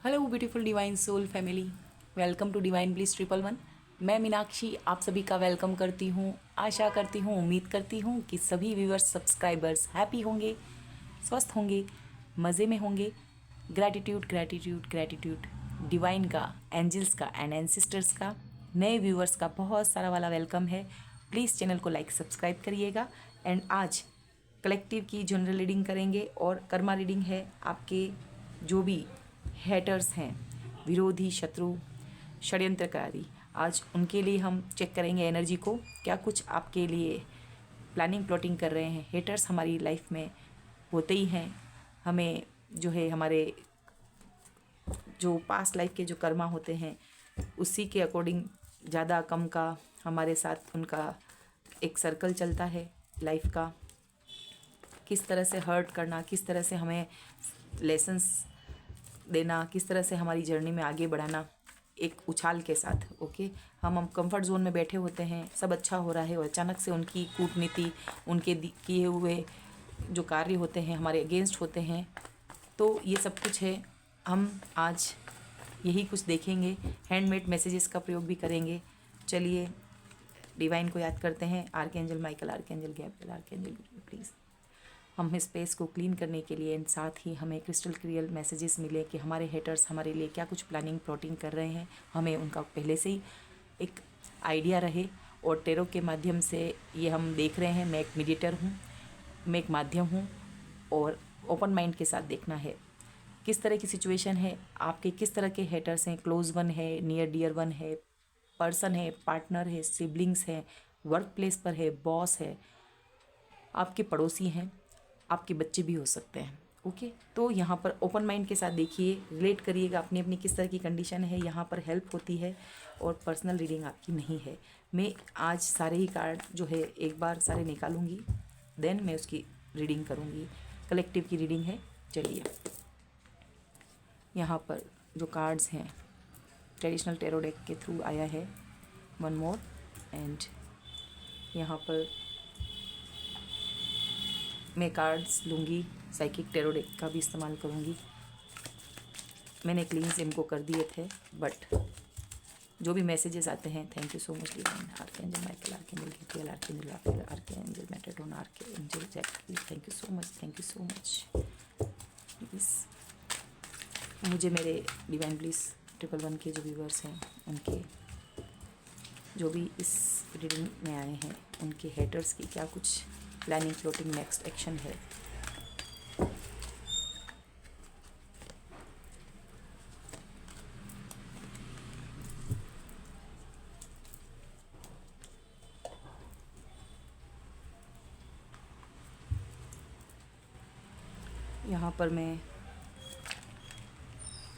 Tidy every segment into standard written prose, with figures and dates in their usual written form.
Hello beautiful divine soul family, welcome to divine bliss 111। मैं मीनाक्षी आप सभी का वेलकम करती हूँ। आशा करती हूँ, उम्मीद करती हूँ कि सभी व्यूअर्स सब्सक्राइबर्स हैप्पी होंगे, स्वस्थ होंगे, मज़े में होंगे। ग्रैटिट्यूड ग्रैटिट्यूड ग्रैटिट्यूड डिवाइन का, एंजल्स का एंड एंसिस्टर्स का, नए व्यूअर्स का बहुत सारा वाला वेलकम है। प्लीज़ चैनल को लाइक सब्सक्राइब करिएगा। एंड आज कलेक्टिव की जनरल रीडिंग करेंगे और कर्मा रीडिंग है। आपके जो भी हेटर्स हैं, विरोधी, शत्रु, षड्यंत्रकारी, आज उनके लिए हम चेक करेंगे एनर्जी को। क्या कुछ आपके लिए प्लानिंग प्लॉटिंग कर रहे हैं। हेटर्स हमारी लाइफ में होते ही हैं। हमें जो है हमारे जो पास्ट लाइफ के जो कर्मा होते हैं उसी के अकॉर्डिंग ज़्यादा कम का हमारे साथ उनका एक सर्कल चलता है लाइफ का। किस तरह से हर्ट करना, किस तरह से हमें लेसन्स देना, किस तरह से हमारी जर्नी में आगे बढ़ाना, एक उछाल के साथ। ओके, हम कंफर्ट जोन में बैठे होते हैं, सब अच्छा हो रहा है और अचानक से उनकी कूटनीति, उनके किए हुए जो कार्य होते हैं हमारे अगेंस्ट होते हैं। तो ये सब कुछ है, हम आज यही कुछ देखेंगे। हैंडमेड मैसेजेस का प्रयोग भी करेंगे। चलिए डिवाइन को याद करते हैं। Archangel Michael, archangel Gabriel, archangel please हम स्पेस को क्लीन करने के लिए, एंड साथ ही हमें क्रिस्टल क्लियर मैसेजेस मिले कि हमारे हेटर्स हमारे लिए क्या कुछ प्लानिंग प्लॉटिंग कर रहे हैं, हमें उनका पहले से ही एक आइडिया रहे। और टेरो के माध्यम से ये हम देख रहे हैं। मैं एक मीडिएटर हूँ, मैं एक माध्यम हूँ और ओपन माइंड के साथ देखना है किस तरह की सिचुएशन है, आपके किस तरह के हेटर्स हैं। क्लोज वन है, नियर डियर वन है, पर्सन है, पार्टनर है, सिबलिंग्स है, वर्क प्लेस पर है, बॉस है, आपके पड़ोसी हैं, आपके बच्चे भी हो सकते हैं। ओके, तो यहाँ पर ओपन माइंड के साथ देखिए, रिलेट करिएगा अपनी अपनी किस तरह की कंडीशन है। यहाँ पर हेल्प होती है और पर्सनल रीडिंग आपकी नहीं है। मैं आज सारे ही कार्ड जो है एक बार सारे निकालूंगी, देन मैं उसकी रीडिंग करूँगी। कलेक्टिव की रीडिंग है। चलिए, यहाँ पर जो कार्ड्स हैं ट्रेडिशनल टेरो डेक के थ्रू आया है। वन मोर, एंड यहाँ पर मैं कार्ड्स लूँगी, साइकिक टेरो डेक का भी इस्तेमाल करूँगी। मैंने क्लींस इनको कर दिए थे, बट जो भी मैसेजेस आते हैं, thank you so much divine. Archangel Michael, archangel Gabriel, archangel Raphael, archangel Metatron, archangel Jacob, thank you so much, thank you so much. Please मुझे मेरे डिवाइन ब्लिस 111 के जो व्यूवर्स हैं, उनके जो भी इस रीडिंग में आए हैं, उनके हेटर्स की क्या कुछ प्लानिंग प्लॉटिंग नेक्स्ट एक्शन है। यहाँ पर मैं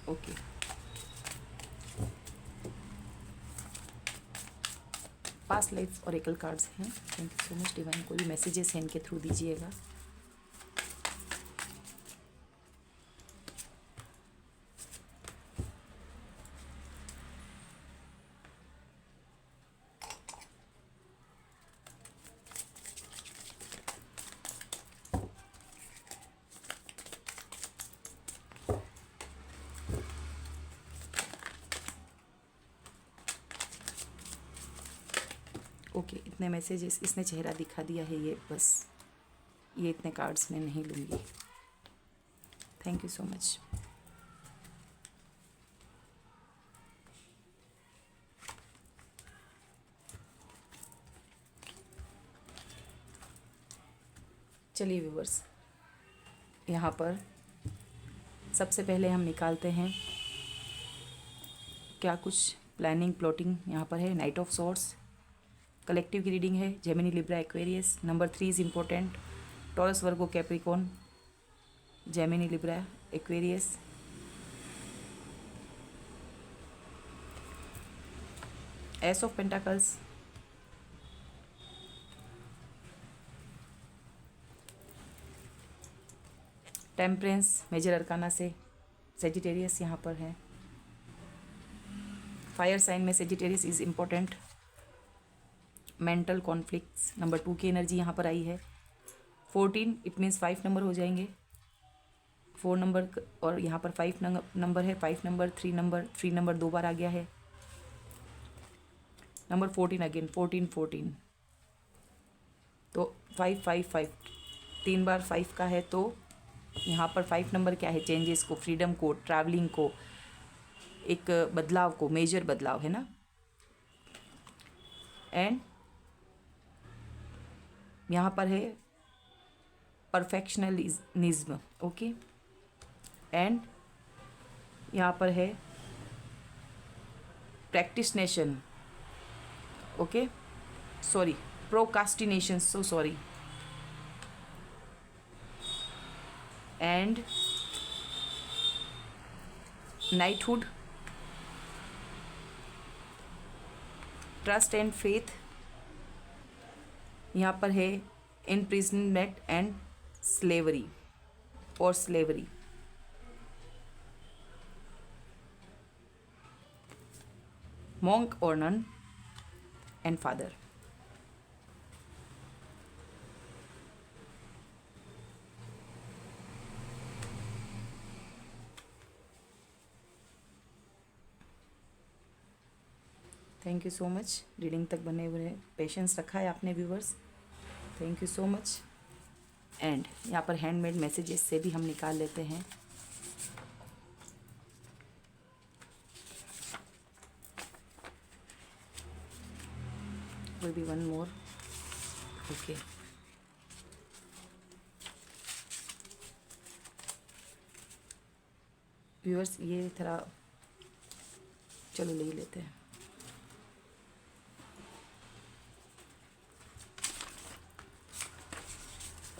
ओके पास्ट लाइफ और एकल कार्ड्स हैं। Thank you so much divine. कोई भी मैसेजेस हैं इनके थ्रू दीजिएगा। ओके, इतने मैसेजेस इसने चेहरा दिखा दिया है। ये बस, ये इतने कार्ड्स मैं नहीं लूँगी। Thank you so much. चलिए व्यूवर्स, यहाँ पर सबसे पहले हम निकालते हैं क्या कुछ प्लानिंग प्लॉटिंग यहाँ पर है। नाइट ऑफ सॉर्ड्स कलेक्टिव की रीडिंग है। Gemini, Libra, Aquarius. Number 3 is important. Taurus, Virgo, Capricorn, Gemini, Libra, Aquarius. Ace of pentacles, temperance, major arcana से सेजिटेरियस यहाँ पर है। फायर साइन में Sagittarius is important. Mental conflicts, number 2 की energy यहाँ पर आई है। 14 इट मीन्स 5 नंबर हो जाएंगे। 4 नंबर और यहाँ पर 5 नंबर है, 5 नंबर, 3 नंबर 2 बार आ गया है। नंबर 14 अगेन, 14 तो 5 5 5 3 बार 5 का है। तो यहाँ पर 5 नंबर क्या है? चेंजेस को, फ्रीडम को, ट्रैवलिंग को, एक बदलाव को, मेजर बदलाव है ना। एंड यहाँ पर है परफेक्शनलिज्म, ओके। एंड यहाँ पर है procrastination, okay, sorry, procrastination, so sorry. And knighthood, trust and faith, यहाँ पर है इम्प्रिजनमेंट एंड स्लेवरी और स्लेवरी। मॉन्क और nun and father. Thank you so much, reading तक बने हुए पेशेंस रखा है आपने viewers, thank you so much. And यहाँ पर हैंडमेड मैसेजेस से भी हम निकाल लेते हैं। Will be one more, okay. Viewers ये थोड़ा, चलो ले ही लेते हैं।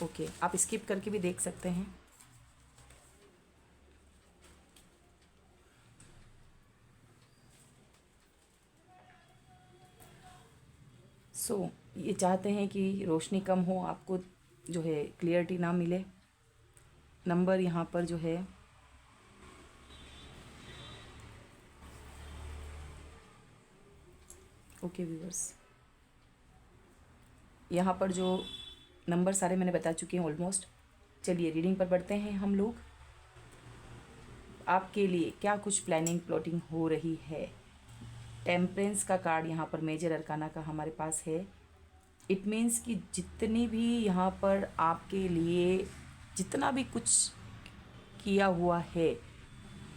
ओके, आप स्किप करके भी देख सकते हैं। सो ये चाहते हैं कि रोशनी कम हो, आपको जो है क्लियरिटी ना मिले। नंबर यहाँ पर जो है ओके व्यूअर्स, यहाँ पर जो नंबर सारे मैंने बता चुकी हूँ ऑलमोस्ट। चलिए रीडिंग पर बढ़ते हैं हम लोग। आपके लिए क्या कुछ प्लानिंग प्लॉटिंग हो रही है? टेम्परेंस का कार्ड यहाँ पर मेजर अरकाना का हमारे पास है। इट मीन्स कि जितनी भी यहाँ पर आपके लिए जितना भी कुछ किया हुआ है,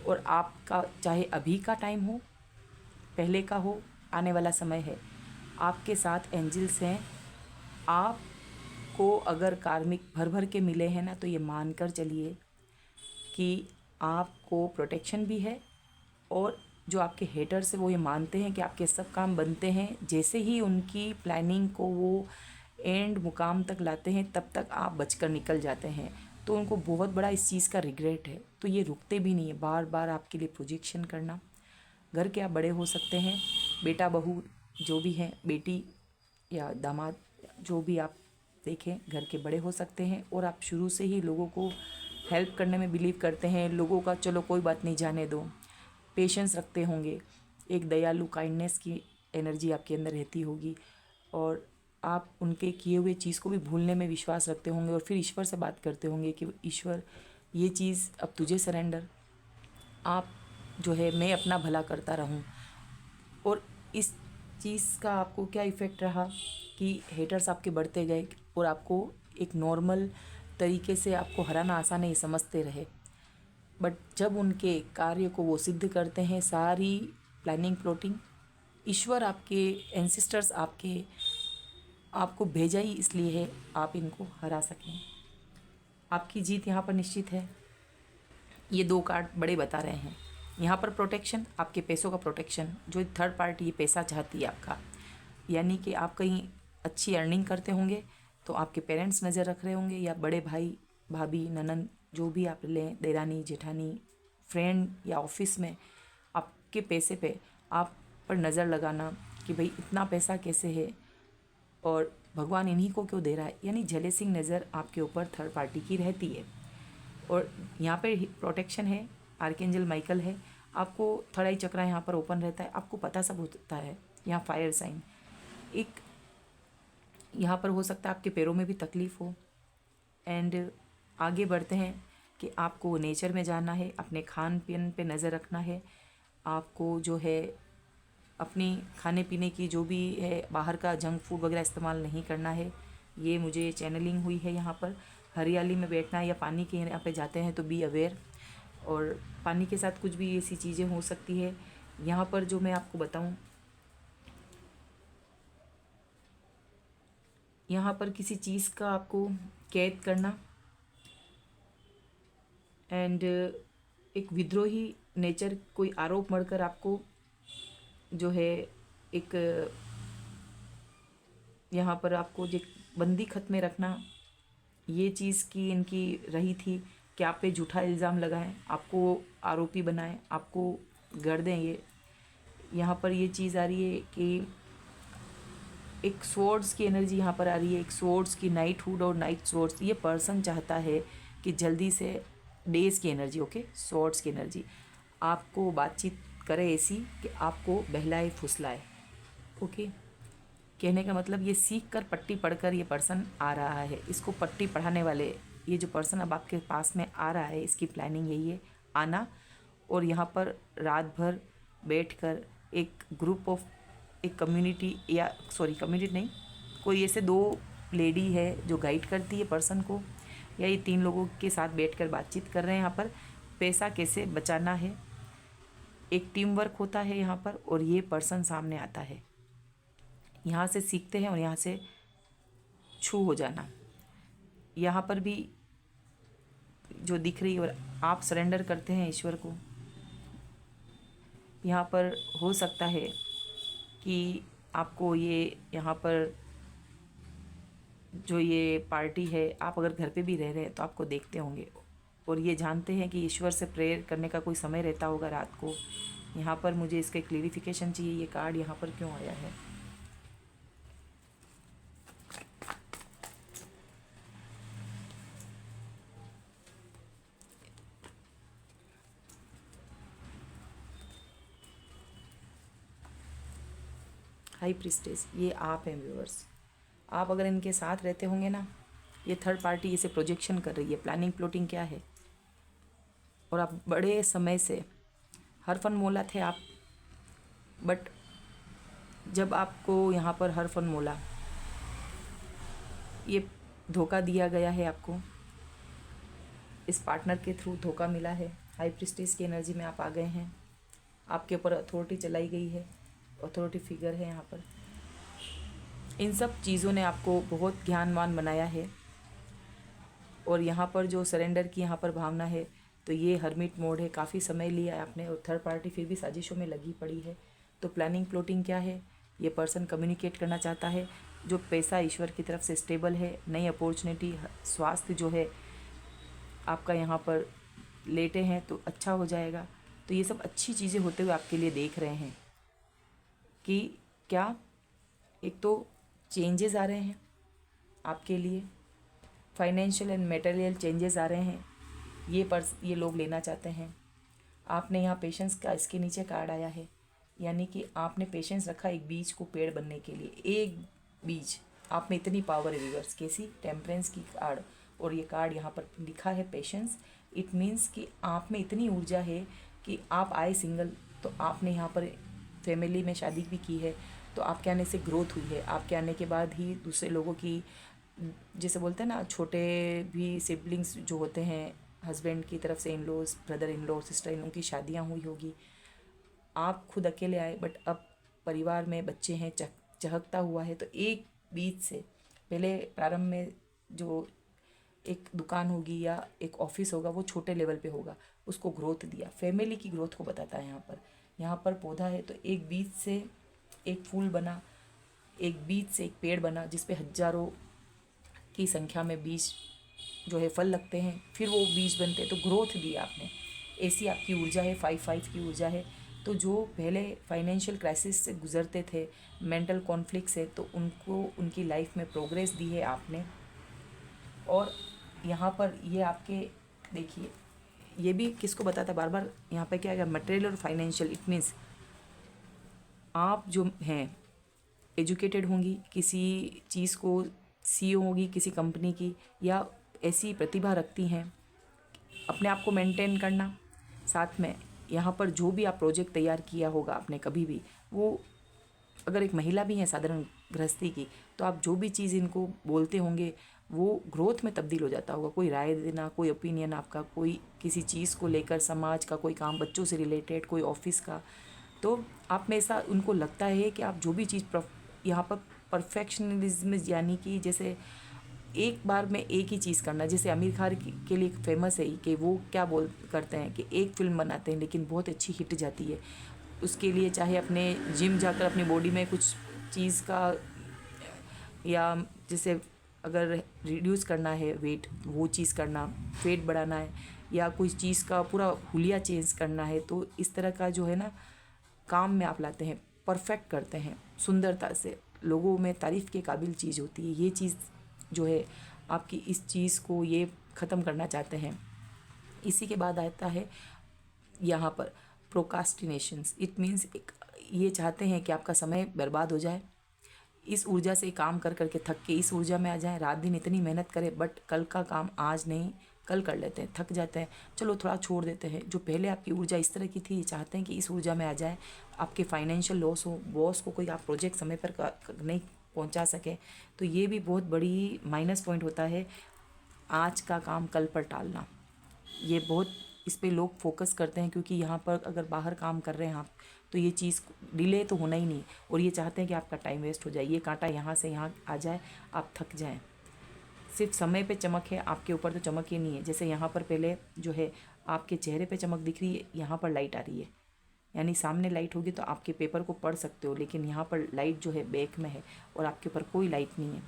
और आपका चाहे अभी का टाइम हो, पहले का हो, आने वाला समय है, आपके साथ एंजल्स हैं। आपको अगर कार्मिक भर भर के मिले हैं ना, तो ये मान कर चलिए कि आपको प्रोटेक्शन भी है। और जो आपके हेटर्स हैं वो ये मानते हैं कि आपके सब काम बनते हैं। जैसे ही उनकी प्लानिंग को वो एंड मुकाम तक लाते हैं, तब तक आप बचकर निकल जाते हैं। तो उनको बहुत बड़ा इस चीज़ का रिग्रेट है, तो ये रुकते भी नहीं है बार बार आपके लिए प्रोजेक्शन करना। घर के आप बड़े हो सकते हैं, बेटा बहू जो भी हैं, बेटी या दामाद जो भी आप देखें, घर के बड़े हो सकते हैं। और आप शुरू से ही लोगों को हेल्प करने में बिलीव करते हैं। लोगों का चलो कोई बात नहीं, जाने दो, पेशेंस रखते होंगे। एक दयालु काइंडनेस की एनर्जी आपके अंदर रहती होगी, और आप उनके किए हुए चीज़ को भी भूलने में विश्वास रखते होंगे। और फिर ईश्वर से बात करते होंगे कि ईश्वर ये चीज़ अब तुझे सरेंडर, आप जो है मैं अपना भला करता रहूं। और इस चीज़ का आपको क्या इफ़ेक्ट रहा कि हेटर्स आपके बढ़ते गए, और आपको एक नॉर्मल तरीके से आपको हराना आसान है ये समझते रहे। बट जब उनके कार्य को वो सिद्ध करते हैं, सारी प्लानिंग प्लॉटिंग ईश्वर, आपके एंसेस्टर्स आपको भेजा ही इसलिए है आप इनको हरा सकें। आपकी जीत यहाँ पर निश्चित है। ये 2 कार्ड बड़े बता रहे हैं। यहाँ पर प्रोटेक्शन, आपके पैसों का प्रोटेक्शन, जो थर्ड पार्टी ये पैसा चाहती है आपका, यानी कि आप कहीं अच्छी अर्निंग करते होंगे तो आपके पेरेंट्स नज़र रख रहे होंगे, या बड़े भाई भाभी ननन जो भी आप लें, देरानी जेठानी, फ्रेंड या ऑफिस में आपके पैसे पे आप पर नज़र लगाना कि भाई इतना पैसा कैसे है और भगवान इन्हीं को क्यों दे रहा है, यानी जेलेसिंग नज़र आपके ऊपर थर्ड पार्टी की रहती है। और यहाँ पे प्रोटेक्शन है, आर्कएंजल माइकल है, आपको थर्ड आई चक्रा यहाँ पर ओपन रहता है, आपको पता सब होता है। यहाँ फायर साइन, एक यहाँ पर हो सकता है आपके पैरों में भी तकलीफ़ हो। एंड आगे बढ़ते हैं। कि आपको नेचर में जाना है, अपने खान पीन पे नज़र रखना है, आपको जो है अपनी खाने पीने की जो भी है बाहर का जंक फूड वगैरह इस्तेमाल नहीं करना है। ये मुझे चैनलिंग हुई है यहाँ पर। हरियाली में बैठना या पानी के यहाँ पे जाते हैं तो बी अवेयर, और पानी के साथ कुछ भी ऐसी चीज़ें हो सकती है। यहाँ पर जो मैं आपको बताऊँ, यहाँ पर किसी चीज़ का आपको कैद करना एंड एक विद्रोही नेचर कोई आरोप मढ़कर आपको जो है एक यहाँ पर आपको जो बंदी खत में रखना, ये चीज़ की इनकी रही थी कि आप पे झूठा इल्ज़ाम लगाएं, आपको आरोपी बनाएं, आपको गढ़ दें। ये यहाँ पर ये चीज़ आ रही है कि एक स्वॉर्ड्स की एनर्जी यहाँ पर आ रही है, एक स्वॉर्ड्स की नाइटहुड और नाइट स्वॉर्ड्स। ये पर्सन चाहता है कि जल्दी से डेज़ की एनर्जी, ओके, स्वॉर्ड्स की एनर्जी आपको बातचीत करे ऐसी कि आपको बहलाए फुसलाए, ओके। कहने का मतलब ये सीख कर पट्टी पढ़कर ये पर्सन आ रहा है। इसको पट्टी पढ़ाने वाले ये जो पर्सन अब आपके पास में आ रहा है, इसकी प्लानिंग यही है, आना और यहाँ पर रात भर बैठकर एक ग्रुप ऑफ, एक कम्युनिटी या सॉरी कम्युनिटी नहीं, कोई ऐसे 2 लेडी है जो गाइड करती है पर्सन को, या ये 3 लोगों के साथ बैठकर बातचीत कर रहे हैं यहाँ पर पैसा कैसे बचाना है। एक टीम वर्क होता है यहाँ पर, और ये पर्सन सामने आता है। यहाँ से सीखते हैं और यहाँ से छू हो जाना। यहाँ पर भी जो दिख रही है और आप सरेंडर करते हैं ईश्वर को। यहाँ पर हो सकता है कि आपको ये यहाँ पर जो ये पार्टी है, आप अगर घर पे भी रह रहे हैं तो आपको देखते होंगे और ये जानते हैं कि ईश्वर से प्रेयर करने का कोई समय रहता होगा रात को। यहाँ पर मुझे इसका क्लेरिफिकेशन चाहिए, ये कार्ड यहाँ पर क्यों आया है। हाई प्रिस्टेस, ये आप हैं व्यूअर्स। आप अगर इनके साथ रहते होंगे ना, ये थर्ड पार्टी इसे प्रोजेक्शन कर रही है। प्लानिंग प्लॉटिंग क्या है, और आप बड़े समय से हर फन मोला थे आप, बट जब आपको यहाँ पर हर फन मोला ये धोखा दिया गया है, आपको इस पार्टनर के थ्रू धोखा मिला है। हाई प्रिस्टेस की एनर्जी में आप आ गए हैं, आपके ऊपर अथॉरिटी चलाई गई है, अथॉरिटी फिगर है यहाँ पर। इन सब चीज़ों ने आपको बहुत ज्ञानवान बनाया है, और यहाँ पर जो सरेंडर की यहाँ पर भावना है, तो ये हर्मिट मोड है। काफ़ी समय लिया है आपने, और थर्ड पार्टी फिर भी साजिशों में लगी पड़ी है। तो प्लानिंग प्लॉटिंग क्या है, ये पर्सन कम्युनिकेट करना चाहता है। जो पैसा ईश्वर की तरफ से स्टेबल है, नई अपॉर्चुनिटी, स्वास्थ्य जो है आपका यहाँ पर लेटे हैं तो अच्छा हो जाएगा। तो ये सब अच्छी चीज़ें होते हुए आपके लिए देख रहे हैं कि क्या एक तो चेंजेस आ रहे हैं आपके लिए, फाइनेंशियल एंड मटेरियल चेंजेस आ रहे हैं, ये लोग लेना चाहते हैं। आपने यहाँ पेशेंस का इसके नीचे कार्ड आया है, यानी कि आपने पेशेंस रखा एक बीज को पेड़ बनने के लिए। एक बीज, आप में इतनी पावर है व्यूअर्स, कैसी, टेम्परेंस की कार्ड, और ये कार्ड यहाँ पर लिखा है पेशेंस। इट मीन्स कि आप में इतनी ऊर्जा है कि आप आए सिंगल तो आपने यहाँ पर फैमिली में शादी भी की है, तो आपके आने से ग्रोथ हुई है। आपके आने के बाद ही दूसरे लोगों की, जैसे बोलते हैं ना, छोटे भी सिबलिंग्स जो होते हैं हस्बैंड की तरफ से, in laws, brother in law, sister in law की शादियाँ हुई होगी। आप खुद अकेले आए, बट अब परिवार में बच्चे हैं, चहकता हुआ है। तो एक बीज से पहले प्रारंभ में जो एक दुकान होगी या एक ऑफिस होगा, वो छोटे लेवल पे होगा, उसको ग्रोथ दिया, फैमिली की ग्रोथ को बताता है यहाँ पर पौधा है। तो एक बीज से एक फूल बना, एक बीज से एक पेड़ बना, जिस पे हजारों की संख्या में बीज जो है फल लगते हैं, फिर वो बीज बनते हैं। तो ग्रोथ दी आपने, ऐसी आपकी ऊर्जा है, 5-5 की ऊर्जा है। तो जो पहले फाइनेंशियल क्राइसिस से गुजरते थे, मेंटल कॉन्फ्लिक्ट से, तो उनको उनकी लाइफ में प्रोग्रेस दी है आपने। और यहाँ पर ये आपके, देखिए, ये भी किसको बताता है बार बार, यहाँ पे क्या है, मटेरियल और फाइनेंशियल। इट मीन्स आप जो हैं एजुकेटेड होंगी, किसी चीज़ को सीईओ होगी किसी कंपनी की, या ऐसी प्रतिभा रखती हैं अपने आप को मेंटेन करना, साथ में यहाँ पर जो भी आप प्रोजेक्ट तैयार किया होगा आपने कभी भी, वो अगर एक महिला भी है साधारण गृहस्थी की, तो आप जो भी चीज़ इनको बोलते होंगे वो ग्रोथ में तब्दील हो जाता होगा। कोई राय देना, कोई ओपिनियन आपका, कोई किसी चीज़ को लेकर, समाज का कोई काम, बच्चों से रिलेटेड, कोई ऑफिस का, तो आप में ऐसा उनको लगता है कि आप जो भी चीज़ यहाँ पर परफेक्शनलिज्म, यानी कि जैसे एक बार में एक ही चीज़ करना। जैसे आमिर खान के लिए फेमस है कि वो क्या बोल करते हैं कि एक फ़िल्म बनाते हैं लेकिन बहुत अच्छी हिट जाती है। उसके लिए चाहे अपने जिम जाकर अपनी बॉडी में कुछ चीज़ का, या जैसे अगर रिड्यूस करना है वेट, वो चीज़ करना, वेट बढ़ाना है, या कोई चीज़ का पूरा हुलिया चेंज करना है, तो इस तरह का जो है ना काम में आप लाते हैं, परफेक्ट करते हैं, सुंदरता से, लोगों में तारीफ़ के काबिल चीज़ होती है। ये चीज़ जो है आपकी, इस चीज़ को ये ख़त्म करना चाहते हैं। इसी के बाद आता है यहाँ पर प्रोकास्टिनेशंस। इट मीन्स ये चाहते हैं कि आपका समय बर्बाद हो जाए, इस ऊर्जा से काम कर करके थक के इस ऊर्जा में आ जाएं, रात दिन इतनी मेहनत करें बट कल का काम आज नहीं कल कर लेते हैं, थक जाते हैं, चलो थोड़ा छोड़ देते हैं। जो पहले आपकी ऊर्जा इस तरह की थी, चाहते हैं कि इस ऊर्जा में आ जाए, आपके फाइनेंशियल लॉस हो, बॉस को कोई आप प्रोजेक्ट समय पर नहीं पहुंचा सके, तो ये भी बहुत बड़ी माइनस पॉइंट होता है। आज का काम कल पर टालना, ये बहुत इस पे लोग फोकस करते हैं, क्योंकि यहाँ पर अगर बाहर काम कर रहे हैं आप, तो ये चीज़ डिले तो होना ही नहीं, और ये चाहते हैं कि आपका टाइम वेस्ट हो जाए, ये कांटा यहाँ से यहाँ आ जाए, आप थक जाएं। सिर्फ समय पे चमक है, आपके ऊपर तो चमक ही नहीं है। जैसे यहाँ पर पहले जो है आपके चेहरे पे चमक दिख रही है, यहाँ पर लाइट आ रही है, यानी सामने लाइट होगी तो आपके पेपर को पढ़ सकते हो, लेकिन यहाँ पर लाइट जो है बैक में है और आपके ऊपर कोई लाइट नहीं है।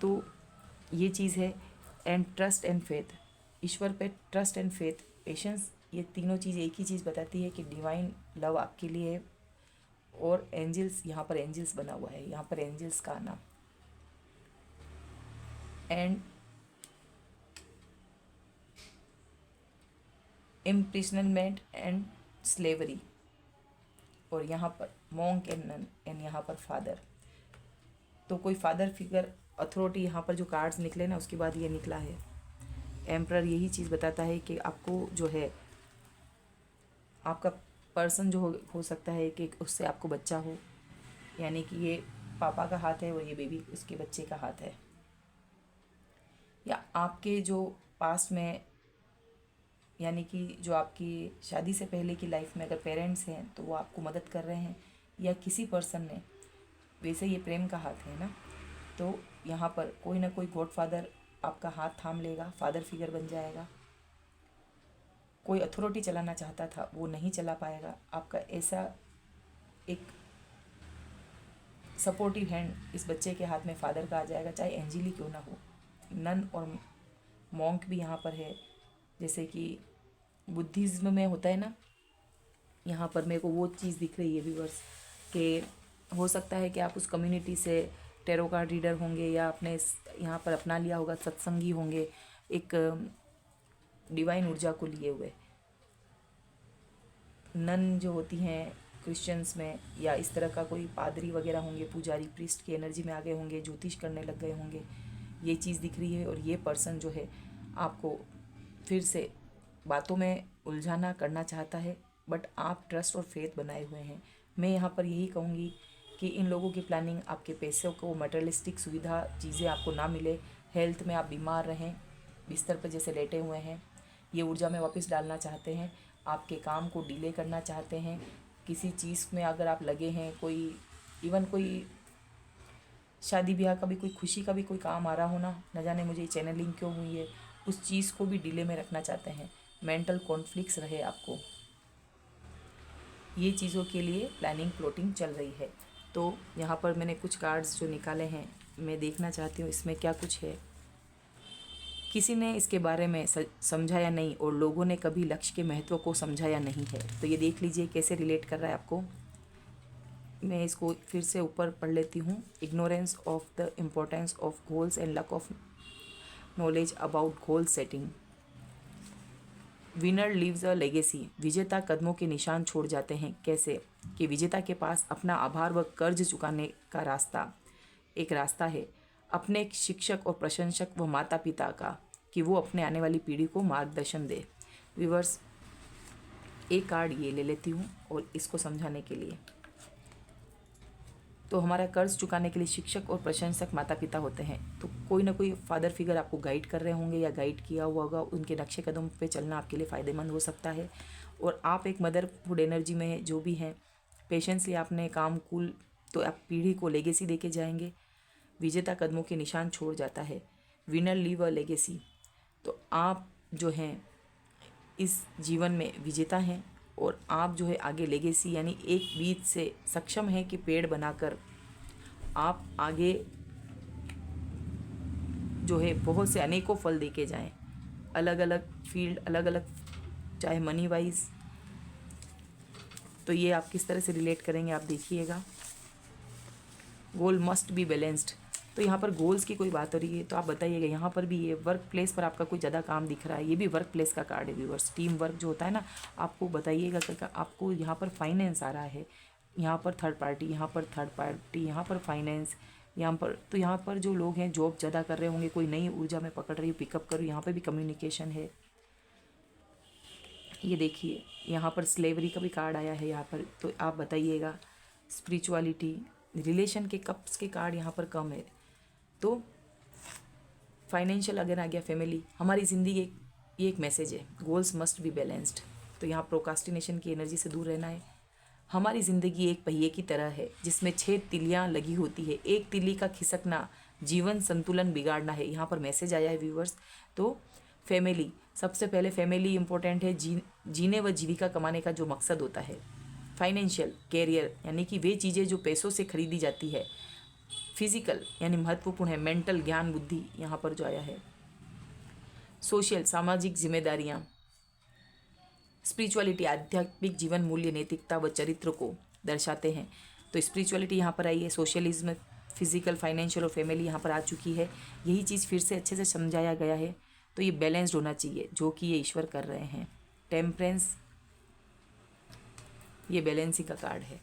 तो ये चीज़ है। एंड ट्रस्ट एंड फेथ, ईश्वर पे ट्रस्ट एंड फेथ, पेशेंस, ये तीनों चीज़ एक ही चीज़ बताती है कि डिवाइन लव आपके लिए है। और एंजल्स, यहाँ पर एंजल्स बना हुआ है, यहाँ पर एंजल्स का आना। एंड इम्प्रिजनमेंट एंड स्लेवरी, और यहाँ पर मॉन्क एंड नन, एंड यहाँ पर फादर। तो कोई फादर फिगर, अथॉरिटी, यहाँ पर जो कार्ड्स निकले ना उसके बाद ये निकला है एम्परर। यही चीज़ बताता है कि आपको जो है आपका पर्सन जो हो सकता है कि उससे आपको बच्चा हो, यानी कि ये पापा का हाथ है और ये बेबी उसके बच्चे का हाथ है। या आपके जो पास्ट में, यानी कि जो आपकी शादी से पहले की लाइफ में अगर पेरेंट्स हैं तो वो आपको मदद कर रहे हैं, या किसी पर्सन ने, वैसे ये प्रेम का हाथ है ना, तो यहाँ पर कोई ना कोई गॉड फादर आपका हाथ थाम लेगा, फादर फिगर बन जाएगा। कोई अथॉरिटी चलाना चाहता था वो नहीं चला पाएगा, आपका ऐसा एक सपोर्टिव हैंड इस बच्चे के हाथ में फादर का आ जाएगा, चाहे एंजिली क्यों ना हो। नन और मॉन्क भी यहाँ पर है, जैसे कि बुद्धिज़्म में होता है ना, यहाँ पर मेरे को वो चीज़ दिख रही है व्यूअर्स, कि हो सकता है कि आप उस कम्युनिटी से टेरो कार्ड रीडर होंगे, या आपने यहाँ पर अपना लिया होगा, सत्संगी होंगे, एक डिवाइन ऊर्जा को लिए हुए। नन जो होती हैं क्रिश्चियंस में, या इस तरह का कोई पादरी वगैरह होंगे, पुजारी, प्रीस्ट की एनर्जी में आ गए होंगे, ज्योतिष करने लग गए होंगे, ये चीज़ दिख रही है। और ये पर्सन जो है आपको फिर से बातों में उलझाना करना चाहता है, बट आप ट्रस्ट और फेथ बनाए हुए हैं। मैं यहाँ पर यही कहूँगी कि इन लोगों की प्लानिंग आपके पैसों को, मटेरियलिस्टिक सुविधा चीज़ें आपको ना मिले, हेल्थ में आप बीमार रहें, बिस्तर पर जैसे लेटे हुए हैं, ये ऊर्जा में वापस डालना चाहते हैं, आपके काम को डिले करना चाहते हैं। किसी चीज़ में अगर आप लगे हैं, कोई इवन कोई शादी ब्याह का भी, कोई खुशी का भी कोई काम आ रहा हो ना, न जाने मुझे ये चैनलिंग क्यों हुई है, उस चीज़ को भी डिले में रखना चाहते हैं। मेंटल कॉन्फ्लिक्ट्स रहे आपको, ये चीज़ों के लिए प्लानिंग प्लॉटिंग चल रही है। तो यहाँ पर मैंने कुछ कार्ड्स जो निकाले हैं, मैं देखना चाहती हूँ इसमें क्या कुछ है। किसी ने इसके बारे में समझा या नहीं, और लोगों ने कभी लक्ष्य के महत्व को समझा या नहीं है। तो ये देख लीजिए कैसे रिलेट कर रहा है आपको। मैं इसको फिर से ऊपर पढ़ लेती हूँ। Ignorance of the importance of goals and luck of knowledge about goal setting. Winner leaves a legacy, विजेता कदमों के निशान छोड़ जाते हैं। कैसे कि विजेता के पास अपना आभार व कर्ज चुकाने का रास्ता, एक रास्ता है, अपने शिक्षक और प्रशंसक व माता पिता का, कि वो अपने आने वाली पीढ़ी को मार्गदर्शन दे। व्यूअर्स, एक कार्ड ये ले लेती हूँ और इसको समझाने के लिए। तो हमारा कर्ज चुकाने के लिए शिक्षक और प्रशंसक माता पिता होते हैं। तो कोई ना कोई फादर फिगर आपको गाइड कर रहे होंगे या गाइड किया हुआ होगा, उनके नक्शे कदम पे चलना आपके लिए फ़ायदेमंद हो सकता है। और आप एक मदरहुड एनर्जी में है, जो भी हैं पेशेंसली आपने काम कूल, तो आप पीढ़ी को लेगेसी देके जाएंगे। विजेता कदमों के निशान छोड़ जाता है, विनर लीव अ लेगेसी। तो आप जो हैं इस जीवन में विजेता हैं और आप जो है आगे लेगेसी यानी एक बीज से सक्षम है कि पेड़ बनाकर आप आगे जो है बहुत से अनेकों फल देके जाएं, अलग अलग फील्ड, अलग अलग, चाहे मनी वाइज। तो ये आप किस तरह से रिलेट करेंगे आप देखिएगा। गोल मस्ट बी बैलेंस्ड। तो यहाँ पर गोल्स की कोई बात हो रही है तो आप बताइएगा। यहाँ पर भी ये वर्क प्लेस पर आपका कोई ज़्यादा काम दिख रहा है, ये भी वर्क प्लेस का कार्ड है व्यूअर्स। टीम वर्क जो होता है ना, आपको बताइएगा कि आपको यहाँ पर फाइनेंस आ रहा है, यहाँ पर थर्ड पार्टी, यहाँ पर थर्ड पार्टी, यहाँ पर फाइनेंस, यहाँ पर। तो यहाँ पर जो लोग हैं जॉब ज़्यादा कर रहे होंगे, कोई नई ऊर्जा में पकड़ रही हो, पिकअप करो। यहाँ पर भी कम्युनिकेशन है। ये देखिए यहाँ पर स्लेवरी का भी कार्ड आया है यहाँ पर। तो आप बताइएगा। स्पिरिचुअलिटी, रिलेशन के कप्स के कार्ड यहाँ पर कम है। तो फाइनेंशियल अगर आ गया, फैमिली, हमारी ज़िंदगी ये एक मैसेज है, गोल्स मस्ट बी बैलेंस्ड। तो यहाँ प्रोकास्टिनेशन की एनर्जी से दूर रहना है। हमारी ज़िंदगी एक पहिए की तरह है जिसमें 6 तिलियाँ लगी होती है, एक तिल्ली का खिसकना जीवन संतुलन बिगाड़ना है। यहाँ पर मैसेज आया है व्यूअर्स। तो फैमिली, सबसे पहले फैमिली इंपॉर्टेंट है। जीने व जीविका कमाने का जो मकसद होता है। फाइनेंशियल, कैरियर यानी कि वे चीज़ें जो पैसों से खरीदी जाती है। फिजिकल यानी महत्वपूर्ण है। मेंटल, ज्ञान बुद्धि यहाँ पर जो आया है। सोशल, सामाजिक जिम्मेदारियाँ। स्पिरिचुअलिटी, आध्यात्मिक जीवन मूल्य, नैतिकता व चरित्र को दर्शाते हैं। तो स्पिरिचुअलिटी यहाँ पर आई है। सोशलिज्म, फिजिकल, फाइनेंशियल और फैमिली यहाँ पर आ चुकी है। यही चीज़ फिर से अच्छे से समझाया गया है। तो ये बैलेंस्ड होना चाहिए, जो कि ये ईश्वर कर रहे हैं। टेम्परेंस, ये बैलेंसिंग का कार्ड है।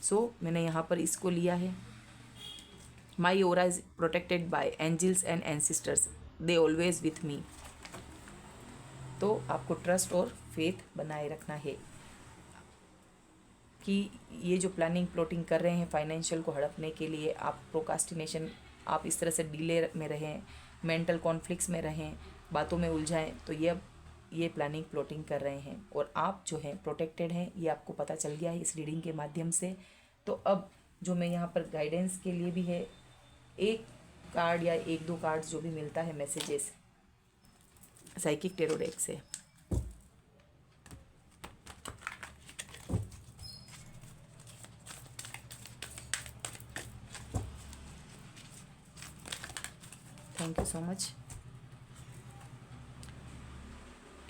सो मैंने यहाँ पर इसको लिया है। My aura is protected by angels and ancestors, they always with me. तो आपको ट्रस्ट और फेथ बनाए रखना है कि ये जो प्लानिंग प्लॉटिंग कर रहे हैं फाइनेंशियल को हड़पने के लिए, आप प्रोकास्टिनेशन, आप इस तरह से डिले में रहें, मेंटल कॉन्फ्लिक्ट्स में रहें, बातों में उलझाएं, तो ये प्लानिंग प्लॉटिंग कर रहे हैं। और आप जो हैं प्रोटेक्टेड हैं, ये आपको पता चल गया है इस रीडिंग के माध्यम से। तो अब जो मैं यहाँ पर गाइडेंस के लिए भी है, एक कार्ड या 1-2 कार्ड्स जो भी मिलता है मैसेजेस साइकिक टेरो डेक से। Thank you so much.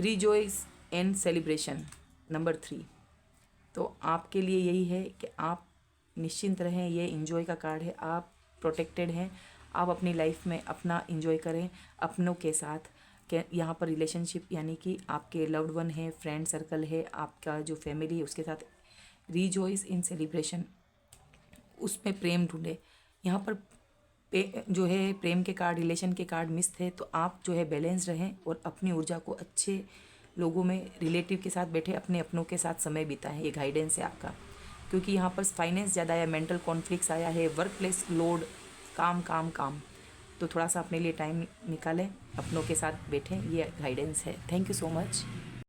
Rejoice and celebration number 3। तो आपके लिए यही है कि आप निश्चिंत रहें। ये इंजॉय का कार्ड है। आप प्रोटेक्टेड हैं। आप अपनी लाइफ में अपना इंजॉय करें अपनों के साथ। यहाँ पर रिलेशनशिप यानी कि आपके लव्ड वन है, फ्रेंड सर्कल है, आपका जो फैमिली है उसके साथ रिजॉइस इन सेलिब्रेशन, उसमें प्रेम ढूंढे। यहाँ पर जो है प्रेम के कार्ड, रिलेशन के कार्ड मिस थे। तो आप जो है बैलेंस रहें और अपनी ऊर्जा को अच्छे लोगों में, रिलेटिव के साथ बैठे, अपने अपनों के साथ समय बिताएं। ये गाइडेंस है आपका। क्योंकि यहाँ पर फाइनेंस ज़्यादा आया, मेंटल कॉन्फ्लिक्ट्स आया है, वर्क प्लेस लोड, काम काम काम। तो थोड़ा सा अपने लिए टाइम निकालें, अपनों के साथ बैठें। ये गाइडेंस है। Thank you so much.